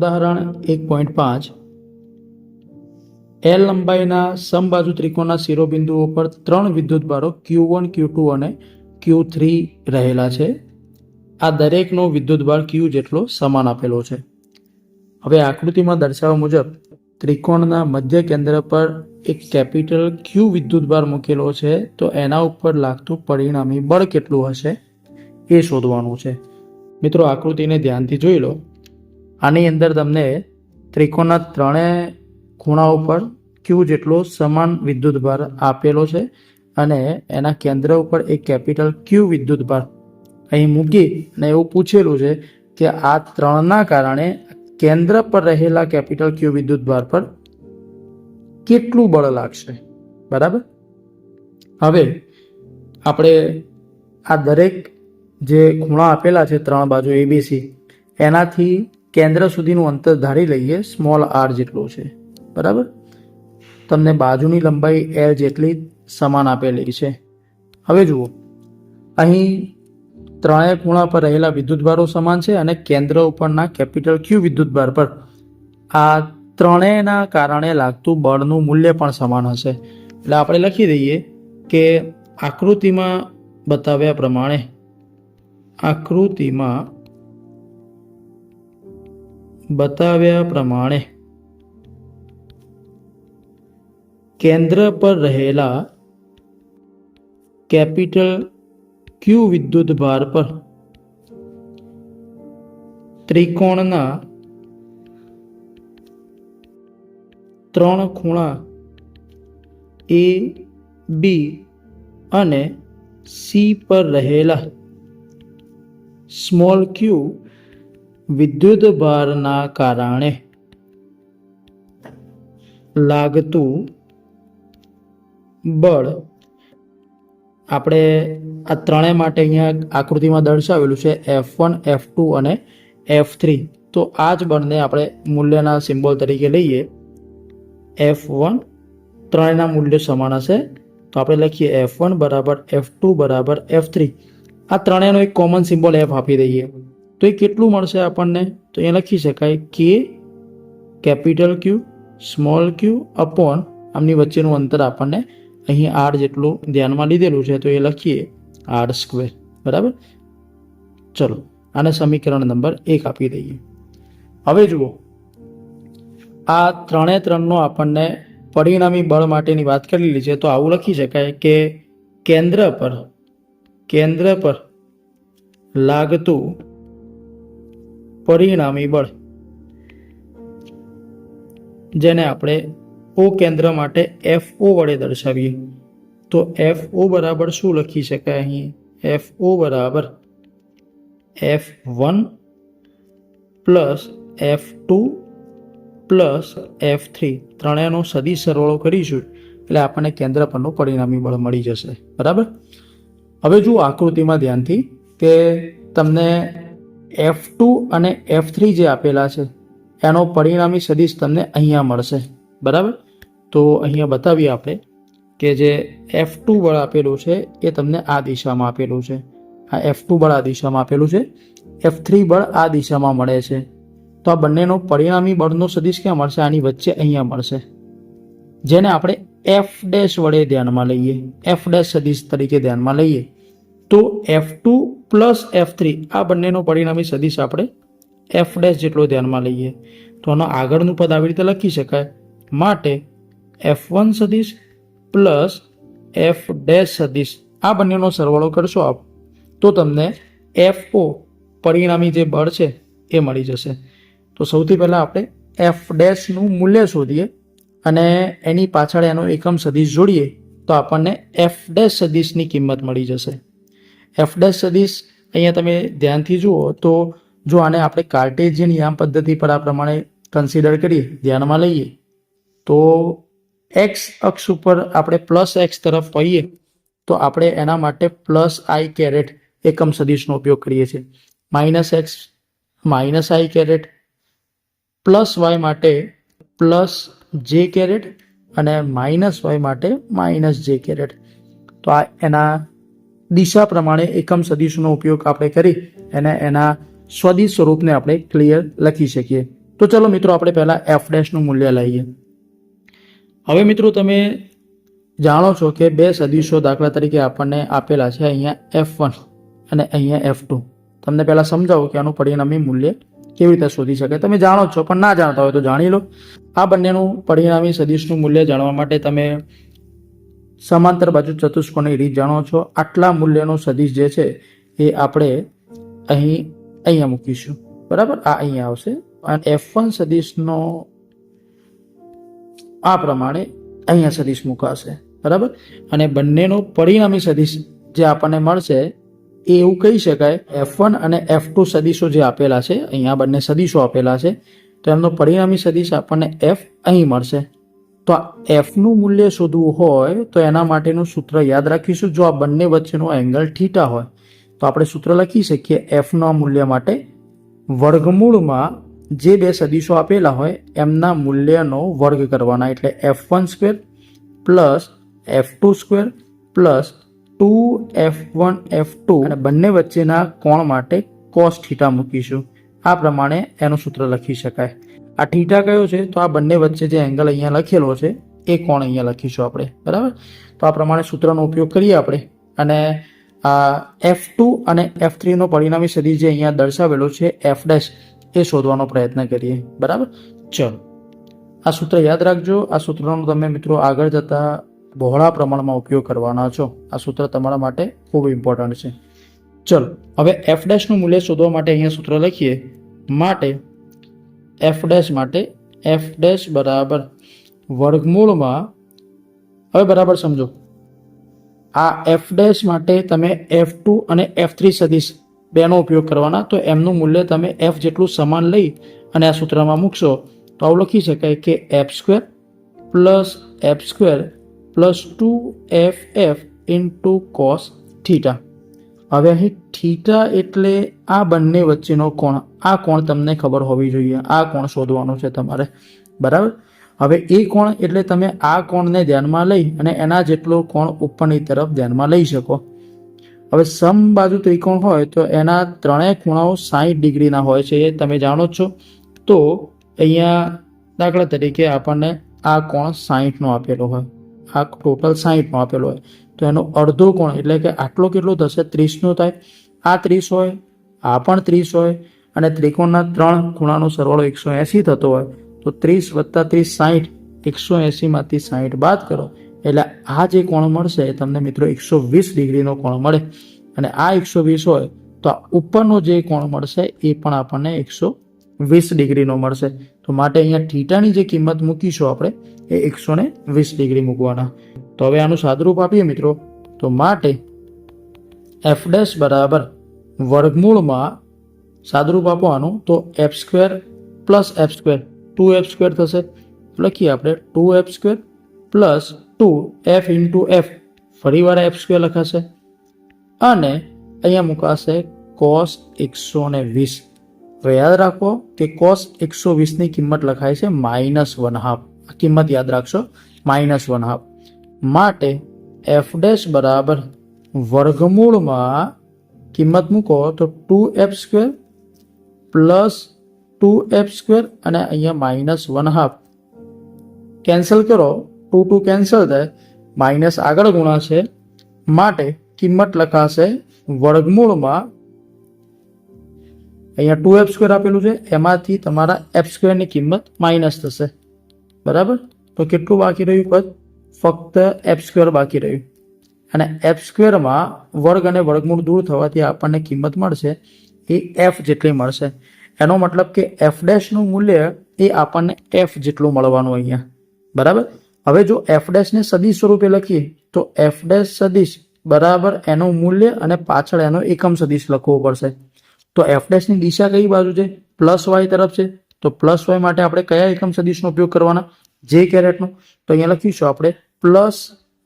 ઉદાહરણ 1.5 એલ લંબાઈના સમબાજુ ત્રિકોણના શિરોબિંદુઓ પર 3 વિદ્યુતભારો Q1, Q2 અને Q3 રહેલા છે. આ દરેકનો વિદ્યુતભાર Q જેટલો સમાન આપેલો છે. હવે આકૃતિમાં દર્શાવ્યા મુજબ ત્રિકોણના મધ્ય કેન્દ્ર પર એક કેપિટલ Q વિદ્યુતભાર મૂકેલો છે, તો એના ઉપર લાગતું પરિણામી બળ કેટલું હશે એ શોધવાનું છે. મિત્રો, આકૃતિને ધ્યાનથી જોઈ લો. આની અંદર તમને ત્રિકોણના ત્રણેય ખૂણાઓ પર Q જેટલો સમાન વિદ્યુતભાર આપેલો છે અને એના કેન્દ્ર ઉપર એક કેપિટલ Q વિદ્યુતભાર અહીં મૂકી અને એવું પૂછેલું છે કે આ ત્રણના કારણે કેન્દ્ર પર રહેલા કેપિટલ Q વિદ્યુતભાર પર કેટલું બળ લાગશે. બરાબર. હવે આપણે આ દરેક જે ખૂણા આપેલા છે ત્રણ બાજુ ABC, એનાથી કેન્દ્ર સુધીનું અંતર ધારી લઈએ, સ્મોલ r જેટલું છે. બરાબર. તમને બાજુની લંબાઈ L જેટલી સમાન આપેલી છે. હવે જુઓ, અહીં ત્રણેય ખૂણા પર રહેલા વિદ્યુતભારો સમાન છે અને કેન્દ્ર ઉપરના કેપિટલ Q વિદ્યુતભાર પર આ ત્રણેયના કારણે લાગતું બળનું મૂલ્ય પણ સમાન હશે. એટલે આપણે લખી દઈએ કે આકૃતિમાં બતાવ્યા પ્રમાણે કેન્દ્ર પર રહેલા કેપિટલ Q વિદ્યુતભાર પર ત્રિકોણના ત્રણ ખૂણા A, B અને C પર રહેલા સ્મોલ q વિદ્યુતભારના કારણે લાગતું બળ આપણે આ ત્રણેય માટે અહીંયા આકૃતિમાં દર્શાવેલું છે F1, F2 અને F3. તો આ જ બળને આપણે મૂલ્યના સિમ્બોલ તરીકે લઈએ F1. ત્રણેયના મૂલ્ય સમાન હશે, તો આપણે લખીએ F1 બરાબર F2 બરાબર F3. આ ત્રણેયનો એક કોમન સિમ્બોલ F આપી દઈએ તો એ કેટલું મળશે આપણને? તો અહીંયા લખી શકાય K capital Q small q upon આમની વચ્ચેનું અંતર આપણને અહીં r જેટલું ધ્યાનમાં લીધેલું છે, તો એ લખીએ r². બરાબર. ચલો, આને સમીકરણ નંબર 1 આપી દઈએ. હવે જુઓ, આ ત્રણનો આપણને પરિણામી બળ માટેની વાત કરેલી છે, તો આવું લખી શકાય કે કેન્દ્ર પર લાગતું પરિણામી બળ, જેને આપણે O કેન્દ્ર માટે FO વડે દર્શાવીએ, તો FO બરાબર શું લખી શકાય? અહીં FO બરાબર F1 plus F2 plus F3. ત્રણેયનો સદિશ સરવાળો કરીશું એટલે આપણને કેન્દ્ર પરનું પરિણામી બળ મળી જશે. બરાબર. હવે જુઓ આકૃતિમાં ધ્યાનથી કે તમને F2 અને F3 જે આપેલા છે એનો પરિણામી સદિશ તમને અહીંયા મળશે. બરાબર. તો અહીંયા બતાવીએ આપણે કે જે F2 બળ આપેલું છે એ તમને આ દિશામાં આપેલું છે. આ F2 બળ આ દિશામાં આપેલું છે, F3 બળ આ દિશામાં મળે છે. તો આ બંનેનો પરિણામી બળનો સદિશ ક્યાં મળશે? આની વચ્ચે અહીંયા મળશે, જેને આપણે F' વડે ધ્યાનમાં લઈએ, F' સદિશ તરીકે ધ્યાનમાં લઈએ. તો F2 પ્લસ F3 આ બંનેનો પરિણામી સદિશ આપણે F' જેટલો ધ્યાનમાં લઈએ, તો આનો આગળનું પદ આવી રીતે લખી શકાય. માટે F1 સદિશ પ્લસ F' સદિશ આ બંનેનો સરવાળો કરશો આપ તો તમને FO પરિણામી જે બળ છે એ મળી જશે. તો સૌથી પહેલાં આપણે F' નું મૂલ્ય શોધીએ અને એની પાછળ એનો એકમ સદિશ જોડીએ તો આપણને F' સદિશની કિંમત મળી જશે. F' સદિશ અહીંયા તમે ધ્યાનથી જુઓ તો જો આને આપણે કાર્ટેશિયન યામ પદ્ધતિ પર આ પ્રમાણે કન્સિડર કરીએ, ધ્યાનમાં લઈએ, તો x અક્ષ ઉપર આપણે પ્લસ x તરફ વળીએ તો આપણે એના માટે પ્લસ i કેરેટ એકમ સદિશનો ઉપયોગ કરીએ છીએ. Minus x minus i caret, plus y માટે પ્લસ j કેરેટ અને માઇનસ y માટે માઇનસ j કેરેટ. તો આ એના દિશા પ્રમાણે એકમ સદિશનો ઉપયોગ આપણે કરી અને એના સ્વદિશ સ્વરૂપને આપણે ક્લિયર લખી શકીએ. તો ચલો મિત્રો આપણે પહેલા એફ ડેશનું મૂલ્ય લઈએ. હવે મિત્રો તમે જાણો છો કે બે સદીશો દાખલા તરીકે આપણને આપેલા છે, અહીંયા F1 અને અહીંયા F2. તમને પહેલા સમજાવું કે આનું પરિણામી મૂલ્ય કેવી રીતે શોધી શકાય. તમે જાણો છો પણ ના જાણતા હોય તો જાણી લો. આ બંનેનું પરિણામી સદીશનું મૂલ્ય જાણવા માટે તમે સમાંતર બાજુ ચતુષ્કોણની રીત જાણો છો. આટલા મૂલ્યનો સદીશ જે છે એ આપણે અહીંયા મૂકીશું, બરાબર. આ અહીંયા આવશે અને F1 સદીશનો આ પ્રમાણે અહીંયા સદીશ મુકાશે, બરાબર. અને બંનેનો પરિણામી સદીશ જે આપણને મળશે એ એવું કહી શકાય, F1 અને F2 સદીશો જે આપેલા છે, અહીંયા બંને સદીશો આપેલા છે, તો એમનો પરિણામી સદીશ આપણને F અહીં મળશે. તો આ Fનું મૂલ્ય શોધવું હોય તો એના માટેનું સૂત્ર યાદ રાખીશું. જો આ બંને વચ્ચેનો એંગલ થીટા હોય તો આપણે સૂત્ર લખી શકીએ Fના મૂલ્ય માટે વર્ગમૂળમાં જે બે સદીશો આપેલા હોય એમના મૂલ્યનો વર્ગ કરવાના, એટલે F1 square plus F2 square plus 2F1 F2 અને બંને વચ્ચેના કોણ માટે cos થીટા મૂકીશું. આ પ્રમાણે એનું સૂત્ર લખી શકાય. આ થીટા કયો છે? તો આ બંને વચ્ચે જે એંગલ અહીંયા લખેલો છે એ કોણ અહીંયા લખીશું આપણે, બરાબર. તો આ પ્રમાણે સૂત્રનો ઉપયોગ કરીએ આપણે અને આ F2 અને F3 નો પરિણામી સદીશ જે અહીંયા દર્શાવેલો છે F' એ શોધવાનો પ્રયત્ન કરીએ, બરાબર. ચલો આ સૂત્ર યાદ રાખજો. આ સૂત્રનો તમે મિત્રો આગળ જતા બહોળા પ્રમાણમાં ઉપયોગ કરવાના છો. આ સૂત્ર તમારા માટે ખૂબ ઇમ્પોર્ટન્ટ છે. ચલો હવે F' નું મૂલ્ય શોધવા માટે અહીંયા સૂત્ર લખીએ. માટે F' માટે F' બરાબર વર્ગમૂળમાં, હવે બરાબર સમજો, આ F' માટે તમે F2 અને F3 સદીશ બેનો ઉપયોગ કરવાના. તો એમનું મૂલ્ય તમે F જેટલું સમાન લઈ અને આ સૂત્રમાં મૂકશો તો આવું લખી શકાય કે F² plus F² plus 2FF into cos theta. હવે અહીં થીટા એટલે આ બંને વચ્ચેનો કોણ. આ કોણ તમને ખબર હોવી જોઈએ. આ કોણ શોધવાનો છે તમારે, બરાબર. હવે એ કોણ એટલે તમે આ કોણને ધ્યાનમાં લઈ અને એના જેટલો કોણ ઉપરની તરફ ધ્યાનમાં લઈ શકો. હવે સમબાજુ ત્રિકોણ હોય તો એના ત્રણેય ખૂણાઓ 60 ડિગ્રીના હોય છે, એ તમે જાણો છો. તો અહીંયા દાખલા તરીકે આપણને આ કોણ 60નો આપેલો હોય, આ ટોટલ 60નો આપેલો હોય, તો એનો અડધો કોણ એટલે કે આટલો કેટલો થશે? 30નો થાય. આ 30 હોય, આ પણ 30 હોય અને ત્રિકોણના ત્રણ ખૂણાનો સરવાળો 180 થતો હોય તો 30 વત્તા 30 60, 180 માંથી 60 બાદ કરો એટલે આ જે કોણ મળશે તમને મિત્રો 120 ડિગ્રીનો કોણ મળે. અને આ 120 હોય તો આ ઉપરનો જે કોણ મળશે એ પણ આપણને 120 ડિગ્રીનો મળશે. તો માટે અહીંયા થીટાની જે કિંમત મૂકીશું આપણે એ 120 ડિગ્રી મૂકવાના. તો હવે આનું સાદુરૂપ આપીએ મિત્રો. તો માટે F' બરાબર વર્ગમૂળમાં સાદુરૂપ આપવાનું તો F² પ્લસ F² 2F² થશે. લખીએ આપણે 2F² plus 2F into F, ફરી વાર F² લખાશે અને અહીંયા મુકાશે cos 120. હવે યાદ રાખો કે cos 120ની કિંમત લખાય છે -1/2. આ કિંમત યાદ રાખશો, -1/2. માટે F' બરાબર વર્ગમૂળમાં કિંમત મૂકો તો 2F² પ્લસ 2F² અને અહીંયા -1/2 કેન્સલ કરો, 2 કેન્સલ થાય, માઇનસ આગળ ગુણાશે. માટે કિંમત લખાશે વર્ગમૂળમાં, અહીંયા 2F² આપેલું છે એમાંથી તમારા F² ની કિંમત માઇનસ થશે, બરાબર. તો કેટલું બાકી રહ્યું પદ? ફક્ત F² બાકી રહ્યું. અને F² માં વર્ગ અને વર્ગમૂળ દૂર થવાથી આપણને કિંમત મળશે એ F જેટલી મળશે. એનો મતલબ કે F' નું મૂલ્ય એ આપણને F જેટલું મળવાનું અહીંયા, બરાબર. હવે જો F' ને સદીશ સ્વરૂપે લખીએ તો F' સદીશ બરાબર એનું મૂલ્ય અને પાછળ એનો એકમ સદીશ લખવો પડશે. તો F' ની દિશા કઈ બાજુ છે? પ્લસ y તરફ છે. તો પ્લસ y માટે આપણે કયા એકમ સદીશનો ઉપયોગ કરવાના? j કેરેટનો. તો અહીંયા લખીશું આપણે પ્લસ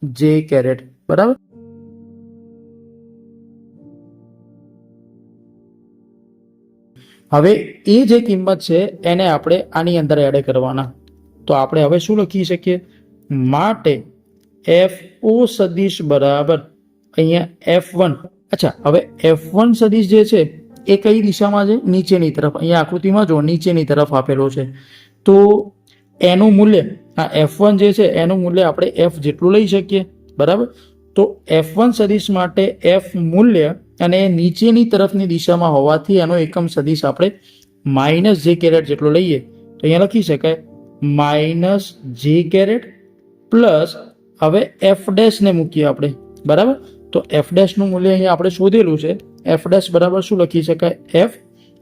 j કેરેટ, બરાબર. હવે એ જે કિંમત છે એને આપણે આની અંદર એડ કરવાના. તો આપણે હવે શું લખી શકીએ? માટે FO સદીશ બરાબર અહીંયા F1. અચ્છા, હવે F1 સદીશ જે છે એ કઈ દિશામાં છે? નીચેની તરફ. અહીંયા આકૃતિમાં જો નીચેની તરફ આપેલો છે. તો એનું મૂલ્ય આ F1 જે છે એનું મૂલ્ય આપણે F જેટલું લઈ શકીએ, બરાબર. તો F1 સદિશ માટે F મૂલ્ય અને નીચેની તરફની દિશામાં હોવાથી એનો એકમ સદિશ આપણે માઇનસ જે કેરેટ જેટલો લઈએ તો અહીંયા લખી શકાય માઇનસ જે કેરેટ પ્લસ હવે એફ ડેશને મૂકીએ આપણે, બરાબર. તો એફ ડેશનું મૂલ્ય અહીંયા આપણે શોધેલું છે. એફ ડેશ બરાબર શું લખી શકાય? એફ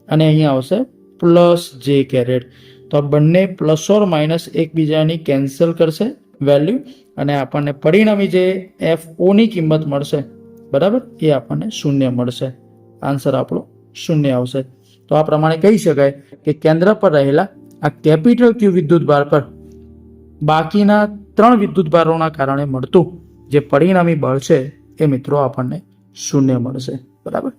અને અહીંયા આવશે પ્લસ જે કેરેટ. તો આ બંને પ્લસ ઓર માઇનસ એકબીજાની કેન્સલ કરશે વેલ્યુ અને આપણને પરિણામી જે એફ ઓની કિંમત મળશે, બરાબર, એ આપણને શૂન્ય મળશે. આન્સર આપણો શૂન્ય આવશે. તો આ પ્રમાણે કહી શકાય કે કેન્દ્ર પર રહેલા આ કેપિટલ ક્યુ વિદ્યુત ભાર પર બાકીના 3 વિદ્યુત ભારોના કારણે મળતું જે પરિણામી બળ છે એ મિત્રો આપણને શૂન્ય મળશે, બરાબર.